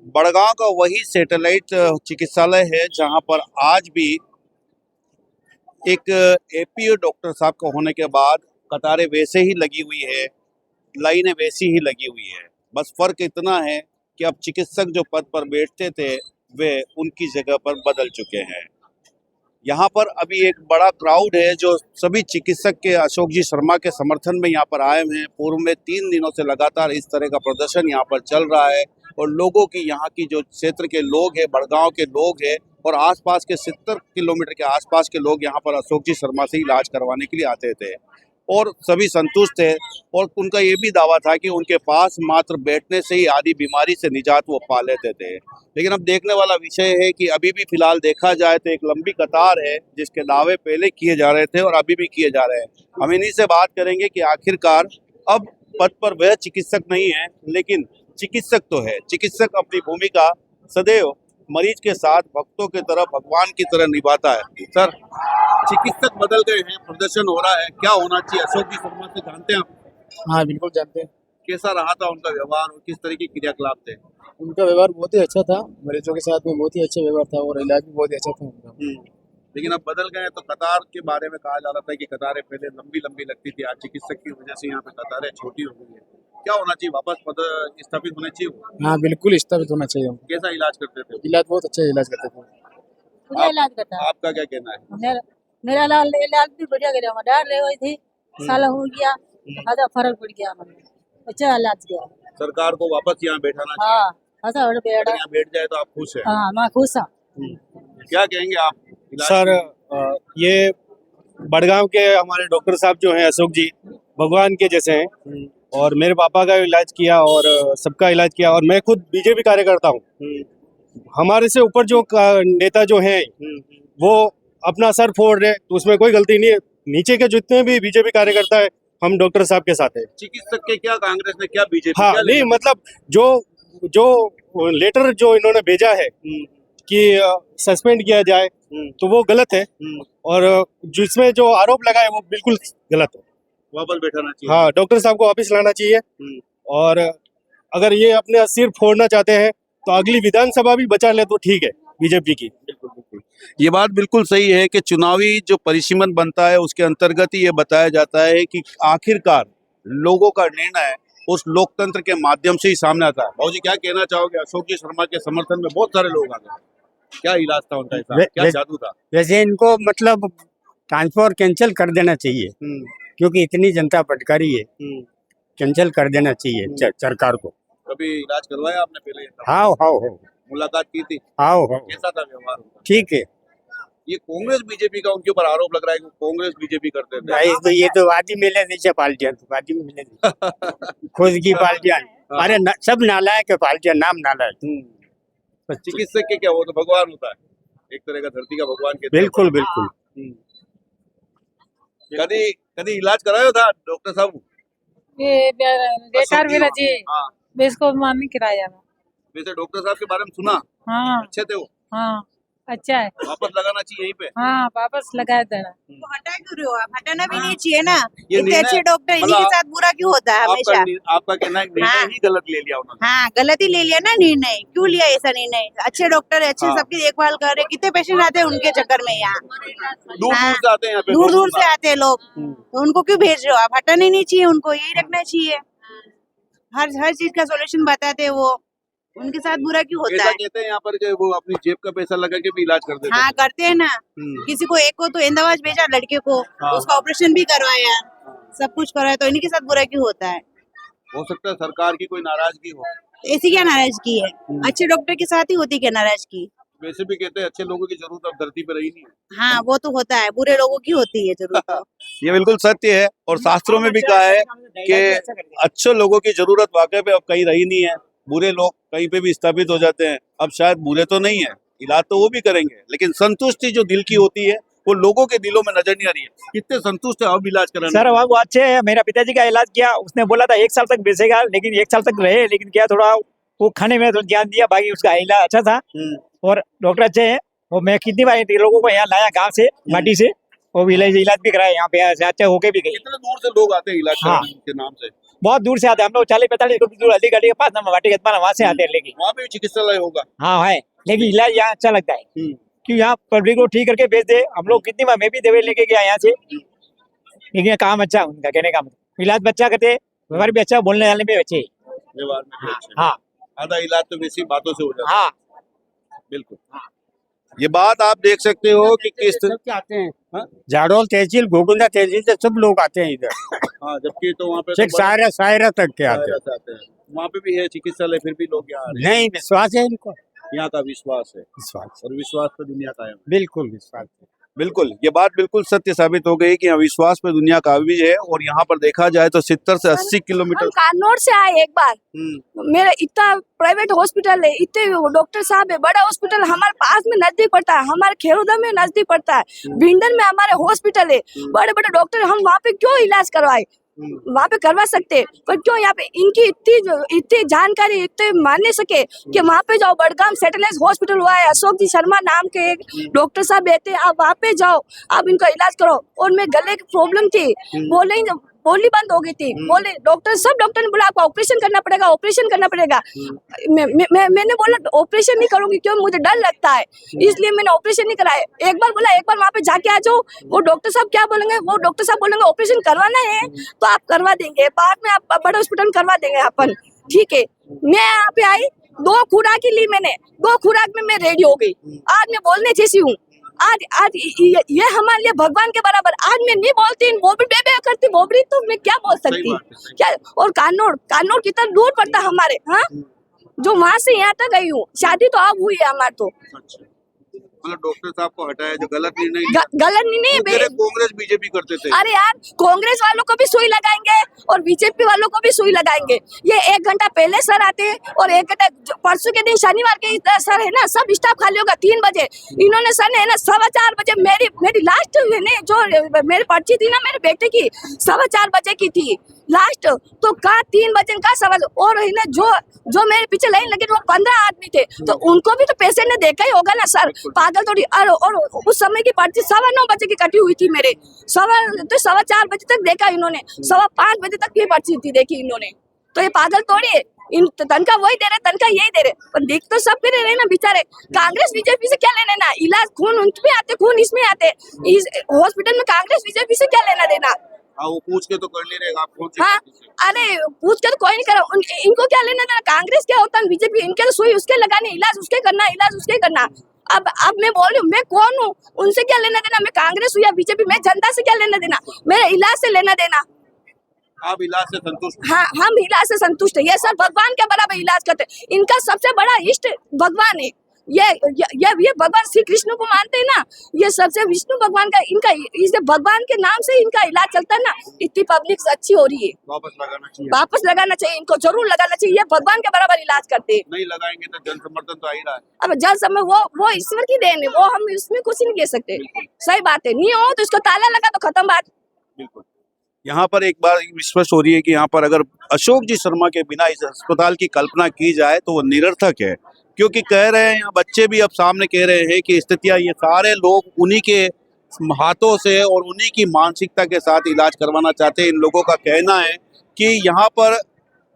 बड़गांव का वही सैटेलाइट चिकित्सालय है जहां पर आज भी एक एपीओ डॉक्टर साहब का होने के बाद कतारें वैसे ही लगी हुई है, लाइनें वैसी ही लगी हुई है। बस फर्क इतना है कि अब चिकित्सक जो पद पर बैठते थे वे उनकी जगह पर बदल चुके हैं। यहाँ पर अभी एक बड़ा क्राउड है जो सभी चिकित्सक के अशोक जी शर्मा के समर्थन में यहाँ पर आए हुए हैं। पूर्व में 3 दिनों से लगातार इस तरह का प्रदर्शन यहाँ पर चल रहा है और लोगों की यहाँ की जो क्षेत्र के लोग हैं, बड़गांव के लोग हैं और आसपास के 70 किलोमीटर के आसपास के लोग यहाँ पर अशोक जी शर्मा से इलाज करवाने के लिए आते थे और सभी संतुष्ट थे। और उनका ये भी दावा था कि उनके पास मात्र बैठने से ही आदि बीमारी से निजात वो पा लेते थे। लेकिन अब देखने वाला विषय है कि अभी भी फिलहाल देखा जाए तो एक लंबी कतार है जिसके दावे पहले किए जा रहे थे और अभी भी किए जा रहे हैं। हम इन्हीं से बात करेंगे कि आखिरकार अब पद पर वह चिकित्सक नहीं है लेकिन चिकित्सक तो है। चिकित्सक अपनी भूमिका सदैव मरीज के साथ भक्तों की तरह, भगवान की तरह निभाता है। सर, चिकित्सक बदल गए हैं, प्रदर्शन हो रहा है, क्या होना चाहिए? अशोक जी शर्मा से जानते हैं आप? हाँ बिल्कुल जानते हैं। कैसा रहा था उनका व्यवहार और किस तरह के क्रियाकलाप थे? उनका व्यवहार बहुत ही अच्छा था, मरीजों के साथ में बहुत ही अच्छा व्यवहार था और इलाज भी बहुत ही अच्छा था उनका। लेकिन अब बदल गए तो कतार के बारे में कहा जा रहा था कि कतारें पहले लंबी लंबी लगती थी, आज चिकित्सक की वजह से यहाँ पे कतारें छोटी हो गई है। क्या होना चाहिए? वापस पद स्थापित होने चाहिए? हाँ बिल्कुल स्थापित होना चाहिए। कैसा इलाज करते थे? इलाज बहुत अच्छा इलाज करते थे। इलाज करता है। आपका क्या कहना है? मेरा इलाज भी बढ़िया करा, मैं डर रही हुई थी, साल हो गया, आधा फर्क पड़ गया, मैंने अच्छा इलाज किया। सरकार को वापस यहाँ बैठाना चाहिए। हाँ ऐसा अगर यहाँ बैठ जाए तो आप खुश हैं? हाँ मैं खुश हूँ। क्या कहेंगे आप? सर, ये बड़गांव के हमारे डॉक्टर साहब जो हैं अशोक जी, भगवान के जैसे हैं और मेरे पापा का इलाज किया और सबका इलाज किया और मैं खुद बीजेपी कार्यकर्ता हूँ। हमारे से ऊपर जो नेता जो हैं वो अपना सर फोड़ रहे, तो उसमें कोई गलती नहीं है। नीचे के जितने भी बीजेपी कार्यकर्ता है, हम डॉक्टर साहब के साथ है। चिकित्सक के क्या कांग्रेस ने, क्या बीजेपी? हाँ नहीं, मतलब जो लेटर जो इन्होंने भेजा है कि सस्पेंड किया जाए तो वो गलत है और जिसमें जो आरोप लगा है वो बिल्कुल गलत है। वापस बैठाना चाहिए। हाँ, डॉक्टर साहब को वापस लाना चाहिए और अगर ये अपने सिर फोड़ना चाहते हैं तो अगली विधानसभा भी बचा ले तो ठीक है बीजेपी की। ये बात बिल्कुल सही है कि चुनावी जो परिसीमन बनता है उसके अंतर्गत ही ये बताया जाता है कि आखिरकार लोगों का निर्णय उस लोकतंत्र के माध्यम से ही सामने आता है। भाऊ जी, क्या कहना चाहोगे? अशोक जी शर्मा के समर्थन में बहुत सारे लोग आ गए, क्या इलाज था उनका? ऐसा क्या जादू था? वैसे इनको मतलब ट्रांसफर कैंसिल कर देना चाहिए क्योंकि इतनी जनता भटकारी है, कैंसिल कर देना चाहिए सरकार को। कभी इलाज करवाया आपने पहले? हाँ मुलाकात की थी? हाँ कैसा था व्यवहार उनका? ठीक है। ये कांग्रेस बीजेपी का उनके ऊपर आरोप लग रहा है कि कांग्रेस बीजेपी करते थे। भाई तो ये तो वादी मिले नीचे पार्टियां, तो वादी में मिले खुद की पार्टियां। अरे सब नालायक है पार्टियां, नाम नालायक। चिकित्सक के क्या, वो तो भगवान होता है, एक तरह का धरती का भगवान के। बिल्कुल बिल्कुल। कभी कभी इलाज कराया था डॉक्टर साहब? ये बेकार मेरा जी, हाँ, इसको मान किराया। वैसे डॉक्टर साहब के बारे में सुना, हाँ अच्छे थे वो? हाँ अच्छा है। वापस लगाना चाहिए यहीं पे? हाँ वापस लगा देना। हटा क्यों रहे हो आप? हटाना भी नहीं चाहिए ना। ये इतने अच्छे डॉक्टर, इन्हीं के साथ बुरा क्यों होता है हमेशा? आपका कहना है कि निर्णय ही गलत ले लिया उन्होंने। हाँ गलत ही ले लिया ना निर्णय। क्यों लिया ऐसा निर्णय? अच्छे डॉक्टर है, अच्छे सबकी देखभाल कर रहे, कितने पेशेंट आते हैं उनके चक्कर में यहाँ। दूर से आते हैं यहाँ पे, दूर दूर से आते हैं लोग, तो उनको क्यों भेज रहे हो आप? हटाना नहीं चाहिए उनको, यही रखना चाहिए। हर चीज का सोल्यूशन बताते हैं वो, उनके साथ बुरा क्यों होता है? कहते हैं यहाँ पर कि वो अपनी जेब का पैसा लगा के भी इलाज कर देते हैं। हाँ करते हैं ना। किसी को एक को तो अहमदाबाद भेजा, लड़के को, उसका ऑपरेशन भी करवाया, सब कुछ करवाया, तो इन्हीं के साथ बुरा क्यों होता है? हो सकता है सरकार की कोई नाराजगी हो। ऐसी क्या नाराजगी है? अच्छे डॉक्टर के साथ ही होती क्या नाराजगी? वैसे भी कहते हैं अच्छे लोगों की जरूरत अब धरती पर रही नहीं है। हाँ वो तो होता है, बुरे लोगों की होती है जरूरत। ये बिल्कुल सत्य है और शास्त्रों में भी कहा है कि अच्छे लोगों की जरूरत वाकई पे अब कहीं रही नहीं है। बुरे लोग कहीं पे भी स्थापित हो जाते हैं। अब शायद बुरे तो नहीं है, इलाज तो वो भी करेंगे, लेकिन संतुष्टि जो दिल की होती है वो लोगों के दिलों में नजर नहीं आ रही है। कितने संतुष्ट है अब इलाज कराने? सर वो अच्छे है। मेरा पिताजी का इलाज किया, उसने बोला था 1 साल तक बेचेगा, लेकिन 1 साल तक रहे, लेकिन क्या थोड़ा वो खाने में तो ध्यान दिया, बाकी उसका इलाज अच्छा था और डॉक्टर अच्छे हैं। और मैं कितनी बार लोगों को यहाँ लाया गाँव से, माटी से, वो इलाज भी कराया यहाँ पे, अच्छा होके भी गई। कितने दूर से लोग आते हैं इलाज कराने के नाम से? बहुत दूर से आते हैं, हम लोग 40-45 किलोमीटर दूर हल्दी घाटी के पास वाटी गतमाना वहां से आते हैं, लेकिन वहाँ पे भी चिकित्सालय होगा। हाँ है, लेकिन इलाज यहाँ अच्छा लगता है हम्म। कि यहाँ पब्लिक को ठीक करके भेज दे। हम लोग कितनी बार मैं भी दवाई लेके गया यहाँ से, लेकिन काम अच्छा है उनका, कहने का मतलब इलाज बच्चा करते, व्यवहार भी अच्छा, बोलने वाले भी अच्छे। व्यवहार में भी अच्छे। हाँ आधा इलाज तो वैसी बातों से हो जाता है। हाँ बिल्कुल। ये बात आप देख सकते हो कि किस सबके आते हैं, जाडोल तहसील, गोकुंदा तहसील से सब लोग आते हैं इधर, हाँ, जबकि तो वहाँ पे सिर्फ सायरा तक के आते हैं। आते हैं। वहाँ पे भी है चिकित्सालय, फिर भी लोग यहाँ आ रहे नहीं, विश्वास है इनको, हैं। यहाँ का विश्वास है, विश्वास, और विश्वास पे दुनिया कायम है। बिल्कुल विश्वास है। बिल्कुल, ये बात बिल्कुल सत्य साबित हो गई कि यहाँ विश्वास पे दुनिया काबिज है। और यहाँ पर देखा जाए तो 70 से 80 किलोमीटर। हम कानौर से आए एक बार, मेरा इतना प्राइवेट हॉस्पिटल है, इतने डॉक्टर साहब है, बड़ा हॉस्पिटल हमारे पास में नजदीक पड़ता है, हमारे खेरोदा में नजदीक पड़ता है, भिंडन में हमारे हॉस्पिटल है, बड़े बड़े डॉक्टर, हम वहाँ पे क्यों इलाज करवाए? वहाँ पे करवा सकते, पर क्यों यहाँ पे इनकी इतनी जानकारी इतने मान नहीं सके कि वहाँ पे जाओ। बड़गाम सैटेलाइट हॉस्पिटल हुआ है, अशोक जी शर्मा नाम के एक डॉक्टर साहब रहते हैं, आप वहाँ पे जाओ, आप इनका इलाज करो। और मैं गले की प्रॉब्लम थी, बोली बंद हो गई थी, बोले डॉक्टर, सब डॉक्टर ने बोला आपको ऑपरेशन करना पड़ेगा, ऑपरेशन करना पड़ेगा। मैंने बोला ऑपरेशन नहीं करूंगी, क्यों, मुझे डर लगता है, इसलिए मैंने ऑपरेशन नहीं कराया। एक बार बोला एक बार वहाँ पे जाके आ जाओ, वो डॉक्टर साहब क्या बोलेंगे, वो डॉक्टर साहब बोलेंगे ऑपरेशन करवाना है तो आप करवा देंगे, बाद में आप बड़े हॉस्पिटल करवा देंगे अपन, ठीक है। मैं यहाँ पे आई, 2 खुराक ली मैंने, 2 खुराक में मैं रेडी हो गई। आज मैं बोलने जैसी हूँ, आज ये हमारे लिए भगवान के बराबर। आज मैं नहीं बोलती, बोबड़ी बेबे करती बोबड़ी, तो मैं क्या बोल सकती क्या? और कानौर कितना दूर पड़ता हमारे, हाँ, जो वहाँ से यहाँ तक गई हूँ, शादी तो अब हुई है हमारे तो। अच्छा, मतलब डॉक्टर साहब को हटाया जो गलत निर्णय, गलत नहीं है। कांग्रेस बीजेपी करते थे। अरे यार, कांग्रेस वालों को भी सुई लगाएंगे और बीजेपी वालों को भी सुई लगाएंगे। ये 1 घंटा पहले सर आते हैं और 1 घंटा परसों के दिन शनिवार के सर है ना, सब स्टाफ खाली होगा 3 बजे। इन्होंने सर ने है ना 4:15 बजे मेरी लास्ट है ना, जो मेरी पर्ची थी ना मेरे बेटे की, 4:15 बजे की थी लास्ट, तो कहा 3 बजे का सवाल। और है ना जो मेरे पीछे लाइन लगे वो 15 आदमी थे, तो उनको भी तो पैसे ने देखा ही होगा ना सर, पागल थोड़ी। और उस समय की पर्ची 9:15 बजे की कटी हुई थी मेरे, 4:15 बजे तक देखा इन्होंने, 5:15 बजे तक की पर्ची थी देखी इन्होंने, तो ये पागल थोड़ी है। इन तनखा वही दे रहे, तनखा यही दे रहे, पर देख तो सब कर रहे ना बेचारे। कांग्रेस बीजेपी से क्या लेना देना, इलाज खून उनमें आते, खून इसमें आते, इस हॉस्पिटल में कांग्रेस बीजेपी से क्या लेना देना। हाँ, वो पूछ के तो कर नहीं रहेगा आप, कौन सी हाँ, अरे पूछ कर कोई नहीं करा, इनको क्या लेना देना, कांग्रेस क्या होता है बीजेपी, इनके तो सुई उसके लगानी, इलाज उसके करना, इलाज उसके करना। अब मैं बोल रही हूँ, मैं कौन हूँ, उनसे क्या लेना देना, मैं कांग्रेस हूँ या बीजेपी, मैं जनता से क्या लेना देना, मेरे इलाज से लेना देना। आप इलाज से संतुष्ट? हाँ, हम इलाज से संतुष्ट है। ये सर भगवान के बराबर इलाज करते, इनका सबसे बड़ा इष्ट भगवान है। ये भगवान श्री कृष्ण को मानते हैं ना, ये सबसे विष्णु भगवान का, इनका इस भगवान के नाम से इनका इलाज चलता है ना, इतनी पब्लिक अच्छी हो रही है। वापस लगाना चाहिए इनको जरूर लगाना चाहिए, ये भगवान के बराबर इलाज करते हैं। नहीं लगाएंगे तो जन समर्थन तो आ ही रहा है। अब जल समय वो ईश्वर की देन है, वो हम इसमें कुछ नहीं कह सकते। सही बात है, नहीं हो तो इसको ताला लगा तो खत्म बात। बिल्कुल। यहाँ पर एक बार विश्वास हो रही है कि यहाँ पर अगर अशोक जी शर्मा के बिना इस अस्पताल की कल्पना की जाए तो वो निरर्थक है, क्योंकि कह रहे हैं यहाँ बच्चे भी अब सामने कह रहे हैं कि स्थितियाँ, ये सारे लोग उन्हीं के हाथों से और उन्हीं की मानसिकता के साथ इलाज करवाना चाहते हैं। इन लोगों का कहना है कि यहाँ पर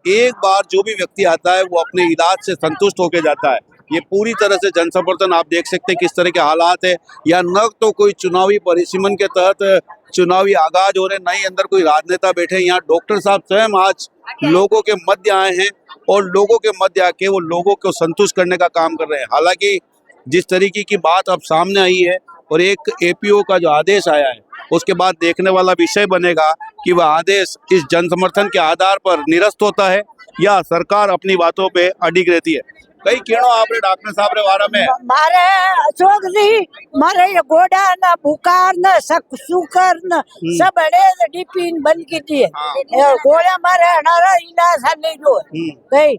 एक बार जो भी व्यक्ति आता है वो अपने इलाज से संतुष्ट होकर जाता है। ये पूरी तरह से जन समर्थन, आप देख सकते हैं किस तरह के हालात है। या न तो कोई चुनावी परिसीमन के तहत चुनावी आगाज हो रहे, न ही अंदर कोई राजनेता बैठे। यहाँ डॉक्टर साहब स्वयं आज लोगों के मध्य आए हैं और लोगों के मध्य आके वो लोगों को संतुष्ट करने का काम कर रहे हैं। हालांकि जिस तरीके की बात अब सामने आई है और एक एपीओ का जो आदेश आया है, उसके बाद देखने वाला विषय बनेगा कि वह आदेश इस जन समर्थन के आधार पर निरस्त होता है या सरकार अपनी बातों पे अडिग रहती है। कई केड़ो आपने डॉक्टर साहब रे वारा में मारे अशोक जी मारे ये गोडा न बुखार न शुकर न सब अड़े डीपीन बंद की थी गोड़ा मारे हनारा इलाज हल नहीं जो कई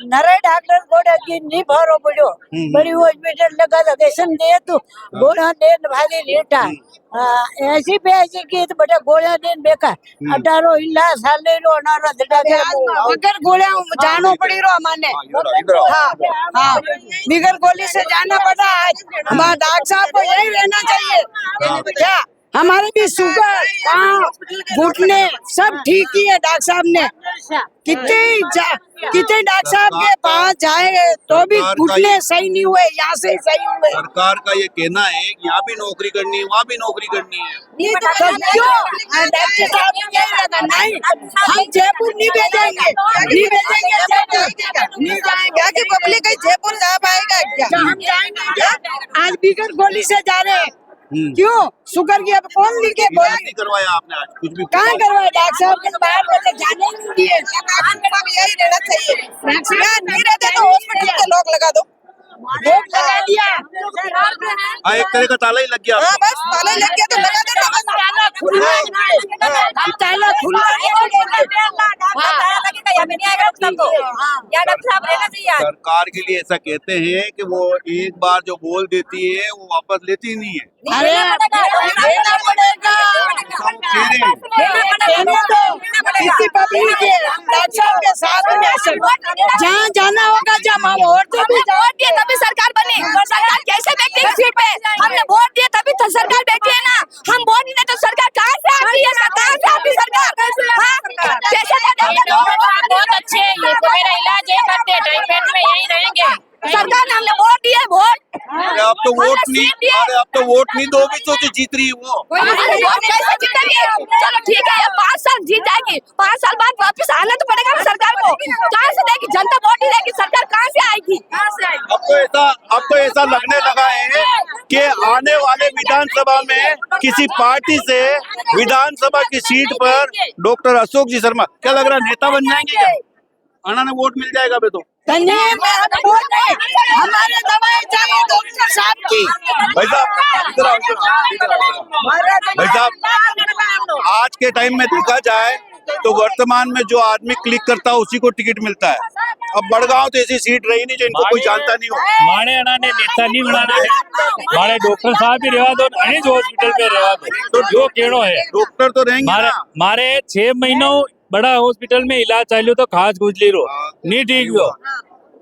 नरे डॉक्टर गोड़ा की नहीं भरो पड़ो बड़ी हॉस्पिटल लगा लोकेशन दे तो गोड़ा दे भारी लेटा ऐसी पे ऐसी की तो बड़ा गोड़ा दे बेकार 18 इलाज हल नहीं रो हनारा अगर गोड़ा जानो पड़ी रो माने हाँ बिगर गोली से जाना पड़ा आज हमारा डॉक्टर साहब को यही रहना चाहिए क्या हमारे भी शुगर पाँव घुटने सब ठीक ही है डॉक्टर साहब ने। कितने डॉक्टर साहब के पास जाए तो भी सरकार का घुटने सही नहीं हुए, यहाँ से सही हुए। सरकार का ये कहना है कि यहाँ भी नौकरी करनी है, वहाँ भी नौकरी करनी है। तो क्यों डॉक्टर साहब ने यही लगा नहीं, हम जयपुर नहीं भेजेंगे, नहीं भेजेंगे जयपुर, नहीं जाएंगे कि पब्लिक जयपुर जा पाएगा क्या? हम जाएंगे क्या? आज बिगर गोली से जा रहे हैं, क्यों? शुगर की अब कौन लिखे इलाज गोली? नहीं करवाया आपने आज कुछ भी? कहाँ करवाए डॉक्टर साहब के बाहर बच्चे जाने ही नहीं दिए। यही रहना चाहिए, नहीं रहते तो हॉस्पिटल के लोग लगा दो, लोग लगा दिया। हाँ, एक तरह का ताला ही लग गया हाँ आपको। बस ताला लग गया तो लगा देना बस। ताला खुला हम ताला खुला सरकार के लिए ऐसा कहते हैं कि वो एक बार जो बोल देती है वो वापस लेती नहीं है। अरे देना पड़ेगा, कह रहे हैं। देने दो किसी पब्लिक के डॉक्टर साहब के साथ में जहाँ जाना होगा, जब हम वोट भी वोट दिए तभी सरकार बनी, सरकार कैसे बैठती है सीट पे? हमने वोट दिए तभी तो सरकार बैठी है ना, हम वोट नहीं देते तो सरकार कहाँ से आती है? कहाँ से आती सरकार? हाँ? कैसे बहुत अच्छे हैं ये, तो मेरा इलाज ये करते हैं, टाइफाइड में यही रहेंगे। सरकार ने हमने वोट दिए, वोट अरे अब तो वोट नहीं, अरे अब तो वोट नहीं दोगी तो जीत रही है वो। अरे वोट कैसे जीतेगी? चलो ठीक है, ये 5 साल जीत जाएगी, 5 साल बाद वापस आना तो पड़ेगा ना सरकार को। कहाँ से देगी? जनता वोट ही देगी, सरकार कहाँ से आएगी? अब तो ऐसा लगने लगा है कि आने वाले विधानसभा में किसी पार्टी से विधानसभा की सीट पर डॉक्टर अशोक जी शर्मा, क्या लग रहा है, नेता बन जाएंगे क्या? आना ने वोट मिल जाएगा बे तो। हमारे दवाई चाहिए डॉक्टर साहब की। भाई साहब इधर आओ, इधर आओ। भाई साहब आज के टाइम में देखा जाए तो वर्तमान में जो आदमी क्लिक करता है उसी को टिकट मिलता है। अब बड़गांव तो ऐसी सीट रही नहीं जो इनको कोई जानता नहीं हो। माणे अणाने नेता नहीं बनाना है, मारे डॉक्टर साहब भी रेवा दो, अनेज हॉस्पिटल पे रेवा दो, तो जो केड़ो है डॉक्टर तो रहेंगे मारे ना। मारे 6 महीनों बड़ा हॉस्पिटल में इलाज चालू तो खास गुजली रो नहीं ठीक हो,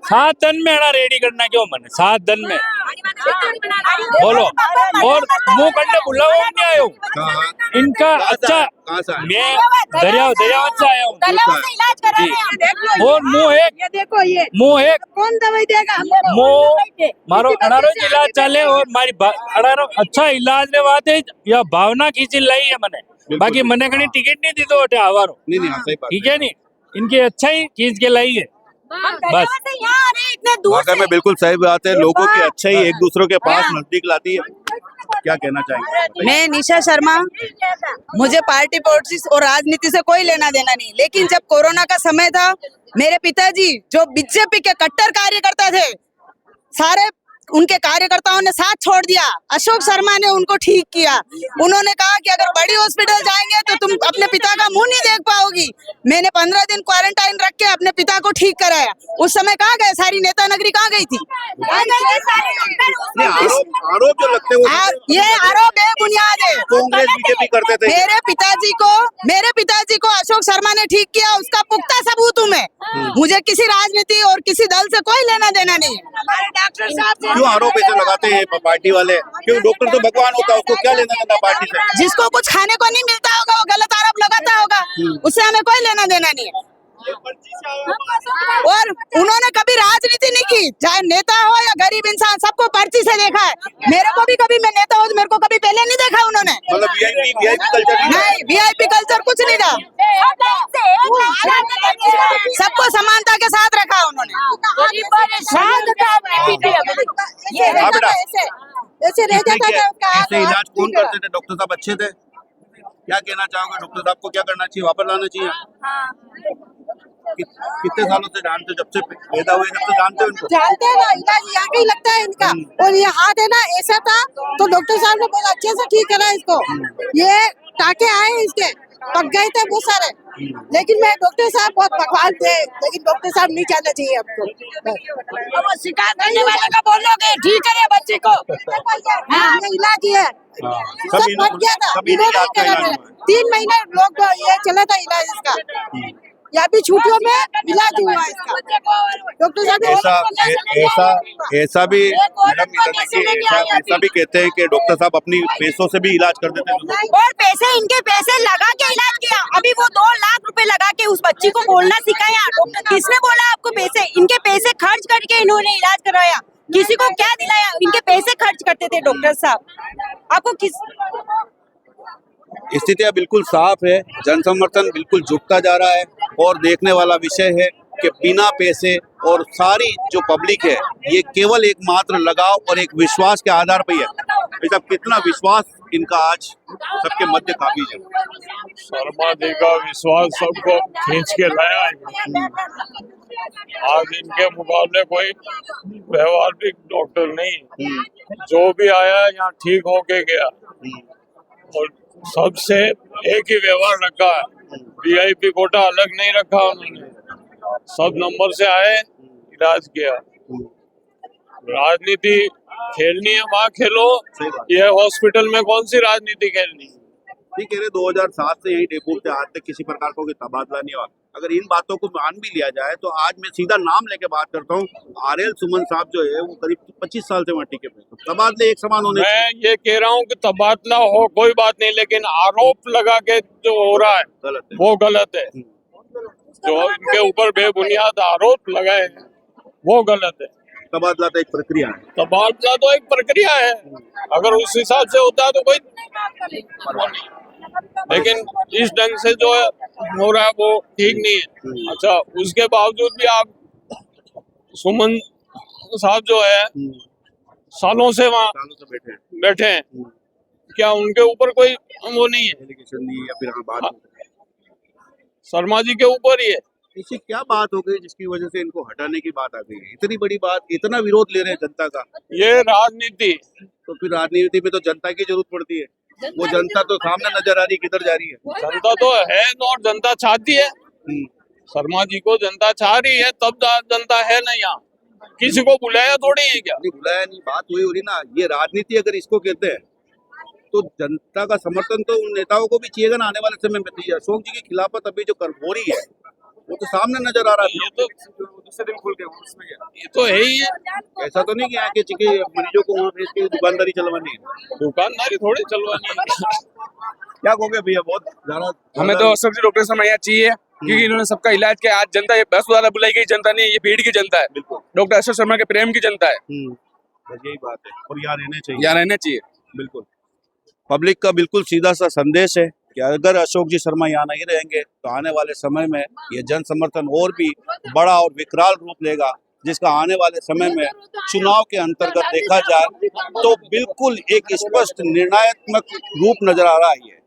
7 दिन में अड़ा रेडी करना क्यों मन 7 दिन में बोलो। और मुंह करने बुलाओ नहीं आयो इनका। अच्छा कहाँ से आए? मैं दरियावत से आया हूँ और मुंह एक कौन दवाई देगा? मुंह मारो अनारो इलाज चले और मारी अनारो अच्छा इलाज ने बात है या भावना खींची लाई है मने, बाकी मने कहीं टिकट नहीं दी तो आवारो नहीं हाँ, सही बात। ठीक है नहीं, इनकी अच्छा ही खींच के लाई है बस। वाकई में बिल्कुल सही बात है, लोगों की अच्छाई एक दूसरों के पास नजदीक लाती है। क्या कहना चाहेंगे? मैं निशा शर्मा, मुझे पार्टी पॉलिटिक्स और राजनीति से कोई लेना देना नहीं, लेकिन जब कोरोना का समय था मेरे पिताजी जो बीजेपी के कट्टर कार्यकर्ता थे, सारे उनके कार्यकर्ताओं ने साथ छोड़ दिया। अशोक शर्मा ने उनको ठीक किया। उन्होंने कहा कि अगर बड़ी हॉस्पिटल जाएंगे तो तुम अपने पिता का मुंह नहीं देख पाओगी। मैंने 15 दिन क्वारंटाइन रख के अपने पिता को ठीक कराया। उस समय कहाँ गए? सारी नेता नगरी कहाँ गई थी? आरोप जो लगते हैं ये आरोप बेबुनियाद है। कांग्रेस बीजेपी करते थे। मेरे पिताजी को अशोक शर्मा ने ठीक किया, उसका पुख्ता सबूत हूँ मैं। मुझे किसी राजनीति और किसी दल से कोई लेना देना नहीं। डॉक्टर साहब क्यों आरोप ऐसे लगाते हैं पार्टी वाले? क्यों डॉक्टर तो भगवान होता है, उसको क्या लेना देना पार्टी से? जिसको कुछ खाने को नहीं मिलता होगा वो गलत आरोप लगाता होगा, उससे हमें कोई लेना देना नहीं है। और उन्होंने कभी राजनीति नहीं की, चाहे नेता हो या गरीब इंसान, सबको पर्ची से देखा है। मेरे को भी कभी मैं नेता हूँ, मेरे को कभी पहले नहीं देखा उन्होंने। मतलब वीआईपी कल्चर नहीं, वीआईपी कल्चर कुछ नहीं था। सबको समानता के साथ रखा उन्होंने। हाँ बेटा, ऐसे रह जाता था। ऐसे इलाज कौन करते थे? डॉक्टर साहब अच्छे थे? क्या कहना चाहोगे? डॉक्टर साहब को क्या करना चाहिए, वापस लाना चाहिए? कितने सालों से जानते, जब से पैदा हुए जब से जानते हो इनको? जानते हैं ना, इलाज यहाँ का ही लगता है इनका। और ये हाथ है ना ऐसा था तो डॉक्टर साहब ने बहुत अच्छे से ठीक करा इसको। ये टाके आए इसके, पक गए थे बहुत सारे, लेकिन मैं डॉक्टर साहब बहुत बकवास थे, लेकिन डॉक्टर साहब नहीं जाना चाहिए हमको। वो शिकायत करने वाले का बोलोगे ठीक है बच्चे को, हाँ ये इलाज ही है। सब बच गया था, इन्होंने करा मेरा 3 महीने लोग ये चला था इलाज इसका। या भी छुट्टियों में इलाज हुआ है इसका। डॉक्टर साहब ऐसा भी मैडम ऐसा भी कहते हैं कि डॉक्टर साहब अपनी पैसों से भी इलाज कर देते हैं और पैसे इनके पैसे लगा के इलाज किया। अभी वो 2 लाख रुपए लगा के उस बच्ची को बोलना सिखाया। डॉक्टर किसने बोला आपको पैसे? इनके पैसे खर्च करके इन्होंने इलाज करवाया। किसी को क्या दिलाया? इनके पैसे खर्च करते थे डॉक्टर साहब। आपको किस स्थितियां बिल्कुल साफ है, जनसमर्थन बिल्कुल झुकता जा रहा है और देखने वाला विषय है कि बिना पैसे और सारी जो पब्लिक है ये केवल एकमात्र लगाव और एक विश्वास के आधार पर ही है। साहब कितना विश्वास इनका आज सबके मध्य काबिज है। शर्मा जी का विश्वास सबको खींच के लाया है। आज इनके मुकाबले कोई व्यवहारिक डॉक्टर नहीं, जो भी आया यहाँ ठीक होके गया और सबसे एक ही व्यवहार रखा है। वीआईपी कोटा अलग नहीं रखा उन्होंने, सब नंबर से आए, इलाज किया। राजनीति खेलनी है वहाँ खेलो, ये हॉस्पिटल में कौन सी राजनीति खेलनी है? ठीक कह रहे 2007 से यही डेपो से आज तक किसी प्रकार का कोई तबादला नहीं हुआ। अगर इन बातों को मान भी लिया जाए तो आज मैं सीधा नाम लेके बात करता हूँ, आरएल सुमन साहब जो है वो करीब 25 साल से वहाँ टिके हुए। तबादले एक समान होने। मैं ये कह रहा हूँ कि तबादला हो कोई बात नहीं, लेकिन आरोप लगा के जो हो रहा है गलत है, वो गलत है। जो इनके ऊपर बेबुनियाद आरोप लगाए हैं वो गलत है। तबादला तो एक प्रक्रिया है। तबादला तो एक प्रक्रिया है, अगर उस हिसाब से होता है तो कोई परवाह नहीं, लेकिन इस ढंग से जो हो रहा है वो ठीक नहीं है। अच्छा, उसके बावजूद भी आप सुमन साहब जो है सालों से वहाँ बैठे हैं, क्या उनके ऊपर कोई वो नहीं है? या फिर बात शर्मा जी के ऊपर ही है। इससे क्या बात हो गई जिसकी वजह से इनको हटाने की बात आ गई? इतनी बड़ी बात, इतना विरोध ले रहे हैं जनता का। ये राजनीति, तो फिर राजनीति में तो जनता की जरूरत पड़ती है। वो जनता तो सामने नजर आ रही, किधर जा रही है? जनता तो है और जनता चाहती है। शर्मा जी को जनता चाह रही है, तब जनता है ना यहाँ। किसी को बुलाया थोड़ी है क्या? नहीं बुलाया नहीं, बात हुई हो रही ना। ये राजनीति अगर इसको कहते हैं तो जनता का समर्थन तो उन नेताओं को भी चाहिएगा ना आने वाले समय में। अशोक जी की खिलाफत अभी जो हो रही है वो तो सामने नजर आ रहा है। ये तो दूसरे दिन खुल गया, ये तो है ही है। ऐसा तो नहीं कि यहाँ के मरीजों को वहाँ भेज के दुकानदारी चलवानी है। दुकानदारी थोड़ी चलवानी है। क्या कहोगे भैया? बहुत ज्यादा हमें तो अशोक जी डॉक्टर शर्मा यहाँ चाहिए, क्योंकि इन्होंने सबका इलाज किया। आज जनता ये बस वाला बुलाई गई जनता नहीं, ये भीड़ की जनता है। डॉक्टर अशोक शर्मा के प्रेम की जनता है। बस यही बात है और यहाँ रहने चाहिए, यहाँ रहना चाहिए। बिल्कुल। पब्लिक का बिल्कुल सीधा सा संदेश है कि अगर अशोक जी शर्मा यहाँ नहीं रहेंगे तो आने वाले समय में ये जन समर्थन और भी बड़ा और विकराल रूप लेगा, जिसका आने वाले समय में चुनाव के अंतर्गत देखा जाए तो बिल्कुल एक स्पष्ट निर्णायत्मक रूप नजर आ रहा है।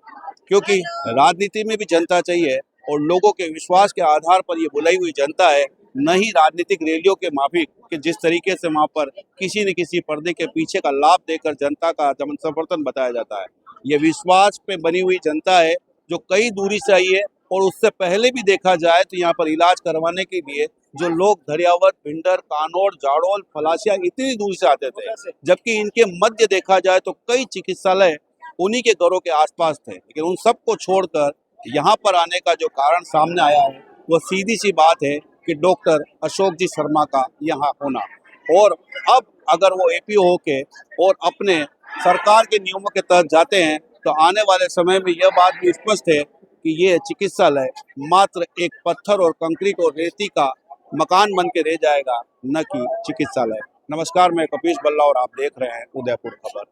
क्योंकि राजनीति में भी जनता चाहिए और लोगों के विश्वास के आधार पर ये बुलाई हुई जनता है, न ही राजनीतिक रैलियों के माफिक कि जिस तरीके से वहाँ पर किसी न किसी पर्दे के पीछे का लाभ देकर जनता का जन समर्थन बताया जाता है। ये विश्वास पे बनी हुई जनता है जो कई दूरी से आई है और उससे पहले भी देखा जाए तो यहाँ पर इलाज करवाने के लिए जो लोग धरियावत, भिंडर, कानौर, जाडौल, फलासिया इतनी दूर से आते थे, जबकि इनके मध्य देखा जाए तो कई चिकित्सालय उन्हीं के घरों के आसपास थे। लेकिन उन सबको छोड़कर यहाँ पर आने का जो कारण सामने आया है वो सीधी सी बात है कि डॉक्टर अशोक जी शर्मा का यहाँ होना। और अब अगर वो एपीओ होके और अपने सरकार के नियमों के तहत जाते हैं तो आने वाले समय में यह बात भी स्पष्ट है कि ये चिकित्सालय मात्र एक पत्थर और कंक्रीट और रेती का मकान बन के रह जाएगा, न कि चिकित्सालय। नमस्कार, मैं कपीश बल्ला और आप देख रहे हैं उदयपुर खबर।